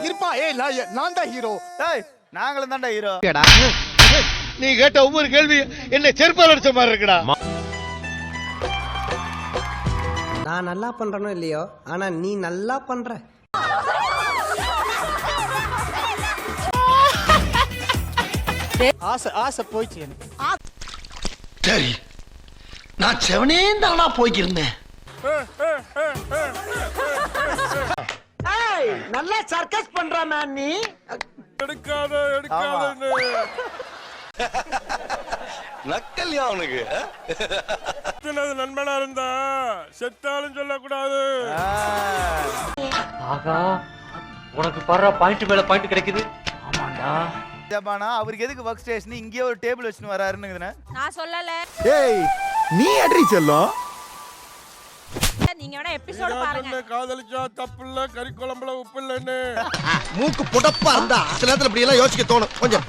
இருப்பா. ஏய் நான் தான் ஹீரோ. ஏய் நாங்களும் தான்டா ஹீரோ. நீ கேட்ட ஒவ்வொரு கேள்வி என்ன செருப்பால் அடிச்ச மாதிரி இருக்குடா. நான் நல்லா பண்றனோ இல்லையோ, ஆனா நீ நல்லா பண்ற. ஆசை போயிடுச்சு எனக்கு. சரி நான் செவனே தானா போய்க்கிருந்தேன். நல்லா சர்க்கஸ் பண்ற மேன் நீ. எடுக்காத நக்கல்யா அவனுக்கு நண்பனா இருந்தா செத்தாலும் சொல்லக்கூடாது. ஆகா உனக்கு பர்ற பாயிண்ட் மேல பாயிண்ட் கிடைக்குது. ஆமாண்டா ஜபானா அவருக்கு எதுக்கு வர்க் ஸ்டேஷன் இங்கேயே ஒரு டேபிள் வச்சுன்னு வராருன்னு நான் சொல்லல. ஏய் நீ அட்ரி செல்லும். நீங்க வேணா எபிசோட் பாருங்க. காதலிச்சா தப்பு இல்ல, கறி குழம்புல உப்பு இல்லன்னு. மூக்கு புடப்பா இருந்தா சில நேரத்துல இப்படி எல்லாம் யோசிக்க தோணும் கொஞ்சம்.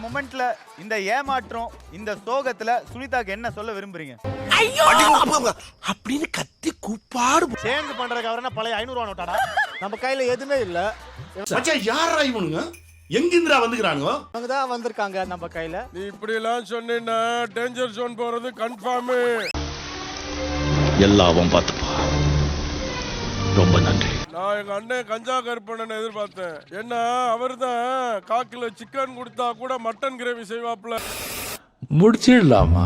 மொமெண்ட்ல இந்த ஏமாற்றம் இந்த சோகத்துல சுனிதாக்கு என்ன சொல்ல விரும்புறீங்க? அப்படின்னு கத்தி கூப்பாடு. சேஞ்ச் பண்றதுக்கு அவர் என்ன பழைய 500 ரூபா நோட்டாடா? நம்ம கையில எதுவுமே இல்ல. மச்சான் யாரா இவனுங்க? எங்கிந்திரா வந்துக்கறானுங்க? அவங்க தான் வந்திருக்காங்க நம்ம கையில. நீ இப்படி எல்லாம் சொன்னேன்னா டேஞ்சர் ஜோன் போறது கன்ஃபார்ம். எல்லாவும் பாத்துப்பா. ரொம்ப நன்றி. நான் எங்க அண்ணன் கஞ்சா கருப்பண்ணன் எதிர்பார்த்தேன். ஏன்னா அவர் தான் காக்கில சிக்கன் கொடுத்தா கூட மட்டன் கிரேவி செய்வாப்ல. முடிச்சிடலாமா?